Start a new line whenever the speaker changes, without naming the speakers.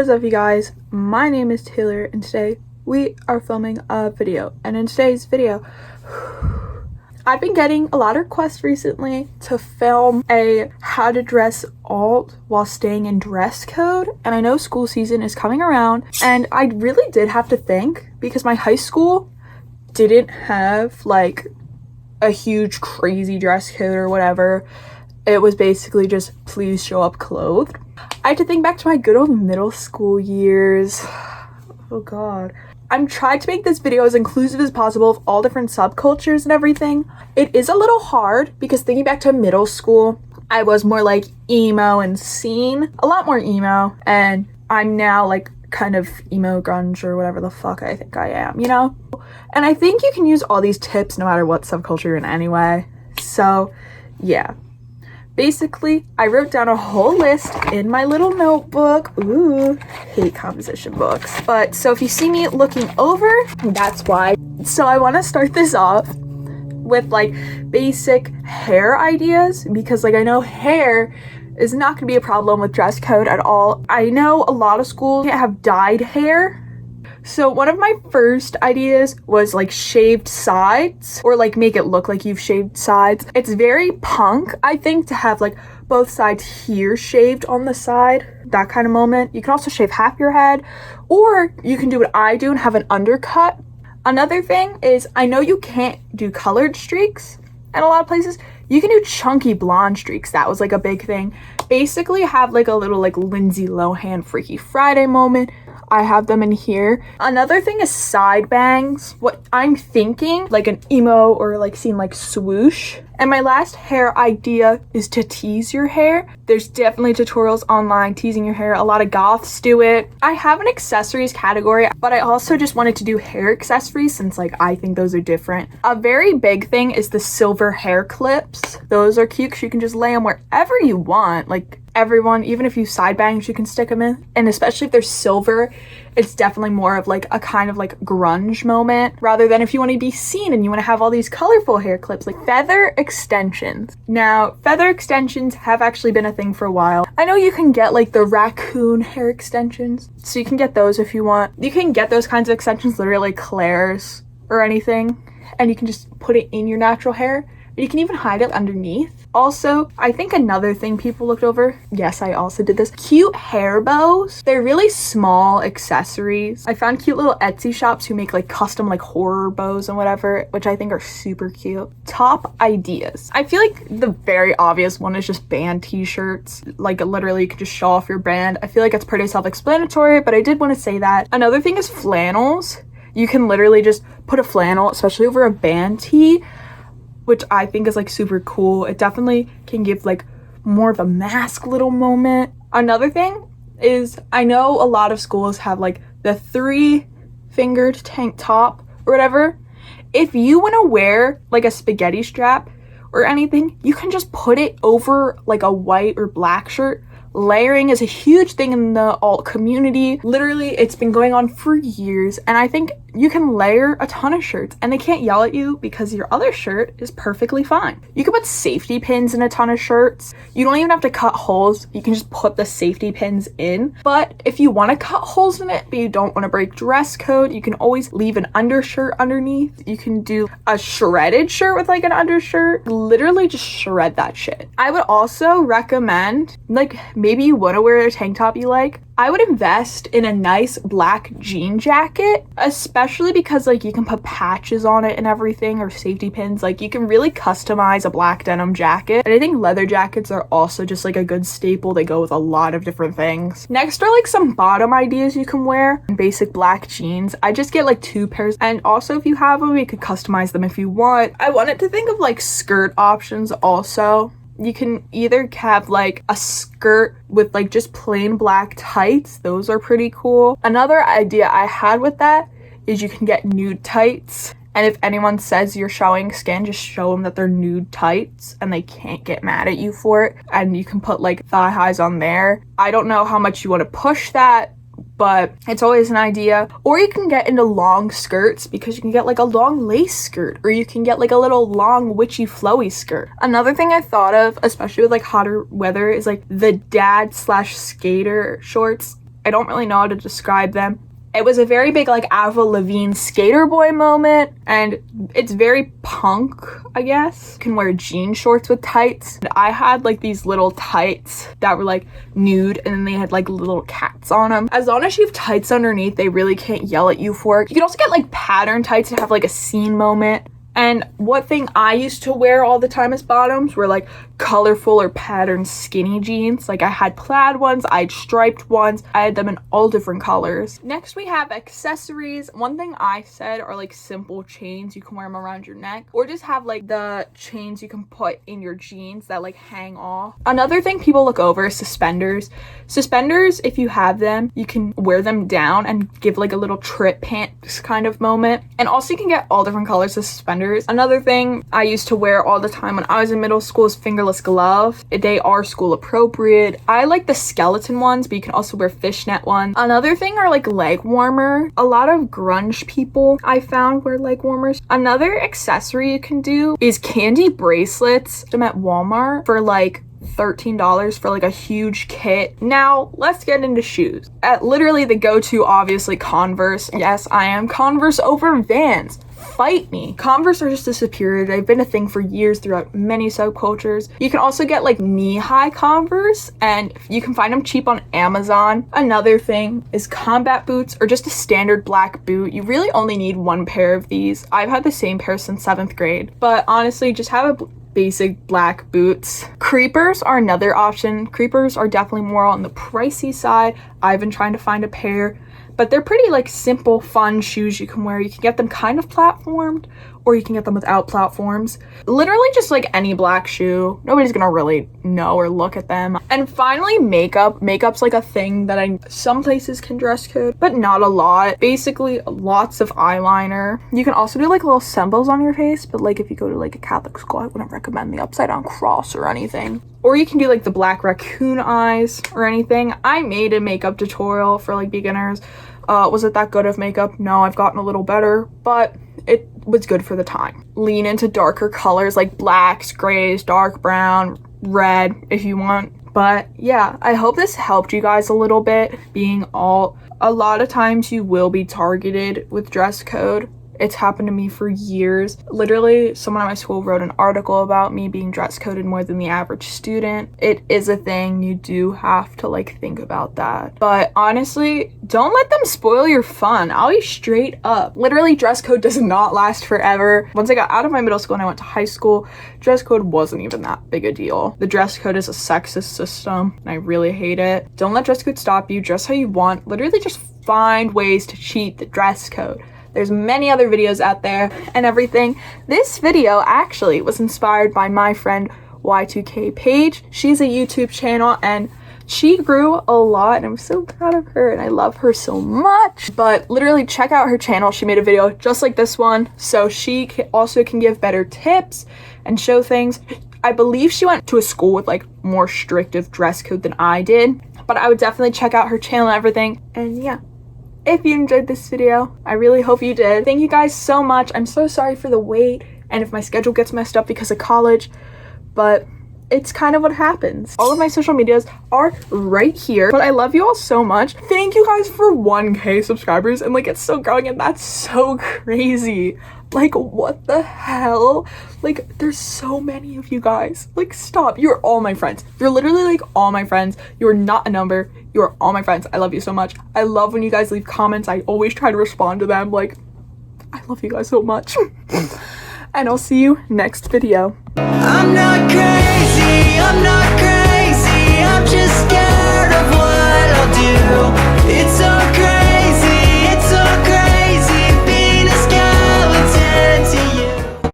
What is up, you guys? My name is Taylor and today we are filming a video, and in today's video I've been getting a lot of requests recently to film a how to dress alt while staying in dress code, and I know school season is coming around and I really did have to think because my high school didn't have like a huge crazy dress code or whatever. It was basically just please show up clothed. I had to think back to my good old middle school years. Oh god. I'm trying to make this video as inclusive as possible of all different subcultures and everything. It is a little hard because thinking back to middle school, I was more like emo and scene, a lot more emo, and I'm now like kind of emo grunge or whatever the fuck I think I am, you know? And I think you can use all these tips no matter what subculture you're in anyway. So yeah. Basically, I wrote down a whole list in my little notebook. Ooh, hate composition books. But so if you see me looking over, that's why. So I want to start this off with like basic hair ideas because like I know hair is not going to be a problem with dress code at all. I know a lot of schools have dyed hair. So one of my first ideas was like shaved sides, or like make it look like you've shaved sides. It's very punk, I think, to have like both sides here shaved on the side, that kind of moment. You can also shave half your head, or you can do what I do and have an undercut. Another thing is, I know you can't do colored streaks in a lot of places. You can do chunky blonde streaks. That was like a big thing. Basically have like a little like Lindsay Lohan Freaky Friday moment. I have them in here. Another thing is side bangs. What I'm thinking, like an emo or like seeing like swoosh. And my last hair idea is to tease your hair. There's definitely tutorials online teasing your hair. A lot of goths do it. I have an accessories category, but I also just wanted to do hair accessories since like I think those are different. A very big thing is the silver hair clips. Those are cute because you can just lay them wherever you want. Like everyone, even if you side bangs, you can stick them in. And especially if they're silver, it's definitely more of like a kind of like grunge moment rather than if you want to be seen and you want to have all these colorful hair clips. Like feather extensions. Now, feather extensions have actually been a thing for a while. I know you can get like the raccoon hair extensions, so you can get those if you want. You can get those kinds of extensions literally like Claire's or anything, and you can just put it in your natural hair. You can even hide it underneath. Also, I think another thing people looked over, yes, I also did this, cute hair bows. They're really small accessories. I found cute little Etsy shops who make like custom like horror bows and whatever, which I think are super cute. Top ideas. I feel like the very obvious one is just band t-shirts. Like literally you can just show off your brand. I feel like it's pretty self-explanatory, but I did want to say that. Another thing is flannels. You can literally just put a flannel, especially over a band tee, which I think is like super cool. It definitely can give like more of a mask little moment. Another thing is I know a lot of schools have like the 3-fingered tank top or whatever. If you want to wear like a spaghetti strap or anything, you can just put it over like a white or black shirt. Layering is a huge thing in the alt community. Literally, it's been going on for years, and I think you can layer a ton of shirts and they can't yell at you because your other shirt is perfectly fine. You can put safety pins in a ton of shirts. You don't even have to cut holes. You can just put the safety pins in. But if you want to cut holes in it, but you don't want to break dress code, you can always leave an undershirt underneath. You can do a shredded shirt with like an undershirt. Literally just shred that shit. I would also recommend, like, maybe you want to wear a tank top you like, I would invest in a nice black jean jacket, especially because like you can put patches on it and everything, or safety pins. Like you can really customize a black denim jacket. And I think leather jackets are also just like a good staple. They go with a lot of different things. Next are like some bottom ideas you can wear. Basic black jeans. I just get like 2 pairs, and also if you have them, you could customize them if you want. I wanted to think of like skirt options also. You can either have like a skirt with like just plain black tights. Those are pretty cool. Another idea I had with that is you can get nude tights. And if anyone says you're showing skin, just show them that they're nude tights and they can't get mad at you for it. And you can put like thigh highs on there. I don't know how much you want to push that, but it's always an idea. Or you can get into long skirts because you can get like a long lace skirt, or you can get like a little long witchy flowy skirt. Another thing I thought of, especially with like hotter weather, is like the dad/skater shorts. I don't really know how to describe them. It was a very big like Avril Lavigne skater boy moment, and it's very punk, I guess. You can wear jean shorts with tights. And I had like these little tights that were like nude, and then they had like little cats on them. As long as you have tights underneath, they really can't yell at you for it. You can also get like pattern tights to have like a scene moment. And what thing I used to wear all the time as bottoms were like colorful or patterned skinny jeans. Like I had plaid ones, I had striped ones, I had them in all different colors. Next we have accessories. One thing I said are like simple chains. You can wear them around your neck, or just have like the chains you can put in your jeans that like hang off. Another thing people look over is suspenders. Suspenders, if you have them, you can wear them down and give like a little trip pants kind of moment. And also you can get all different colors of suspenders. Another thing I used to wear all the time when I was in middle school is fingerless gloves. They are school appropriate. I like the skeleton ones, but you can also wear fishnet ones. Another thing are like leg warmer. A lot of grunge people I found wear leg warmers. Another accessory you can do is candy bracelets. I'm at Walmart for like $13 for like a huge kit. Now let's get into shoes. Literally the go-to, obviously Converse. Yes, I am Converse over Vans. Fight me. Converse are just a superior. They've been a thing for years throughout many subcultures. You can also get like knee-high Converse, and you can find them cheap on Amazon. Another thing is combat boots, or just a standard black boot. You really only need one pair of these. I've had the same pair since 7th grade, but honestly, just have a basic black boots. Creepers are another option. Creepers are definitely more on the pricey side. I've been trying to find a pair, but they're pretty like simple, fun shoes you can wear. You can get them kind of platformed, or you can get them without platforms. Literally just like any black shoe. Nobody's gonna really know or look at them. And finally, makeup. Makeup's like a thing that some places can dress code, but not a lot. Basically, lots of eyeliner. You can also do like little symbols on your face, but like if you go to like a Catholic school, I wouldn't recommend the upside down cross or anything. Or you can do like the black raccoon eyes or anything. I made a makeup tutorial for like beginners. Was it that good of makeup? No, I've gotten a little better, but it was good for the time. Lean into darker colors like blacks, grays, dark brown, red if you want. But yeah, I hope this helped you guys a little bit. A lot of times you will be targeted with dress code. It's happened to me for years. Literally, someone at my school wrote an article about me being dress coded more than the average student. It is a thing. You do have to like think about that. But honestly, don't let them spoil your fun. I'll be straight up. Literally, dress code does not last forever. Once I got out of my middle school and I went to high school, dress code wasn't even that big a deal. The dress code is a sexist system, and I really hate it. Don't let dress code stop you. Dress how you want. Literally, just find ways to cheat the dress code. There's many other videos out there and everything. This video actually was inspired by my friend Y2K Paige. She's a YouTube channel and she grew a lot, and I'm so proud of her and I love her so much. But literally check out her channel. She made a video just like this one, so she also can give better tips and show things. I believe she went to a school with like more restrictive dress code than I did, but I would definitely check out her channel and everything. And yeah, if you enjoyed this video, I really hope you did. Thank you guys so much. I'm so sorry for the wait and if my schedule gets messed up because of college, but it's kind of what happens. All of my social medias are right here, but I love you all so much. Thank you guys for 1K subscribers, and like it's still growing, and that's so crazy. Like, what the hell? Like, there's so many of you guys. Like, stop. You're all my friends. You're literally like all my friends. You're not a number. You're all my friends. I love you so much. I love when you guys leave comments. I always try to respond to them. Like, I love you guys so much. And I'll see you next video. I'm not crazy. I'm not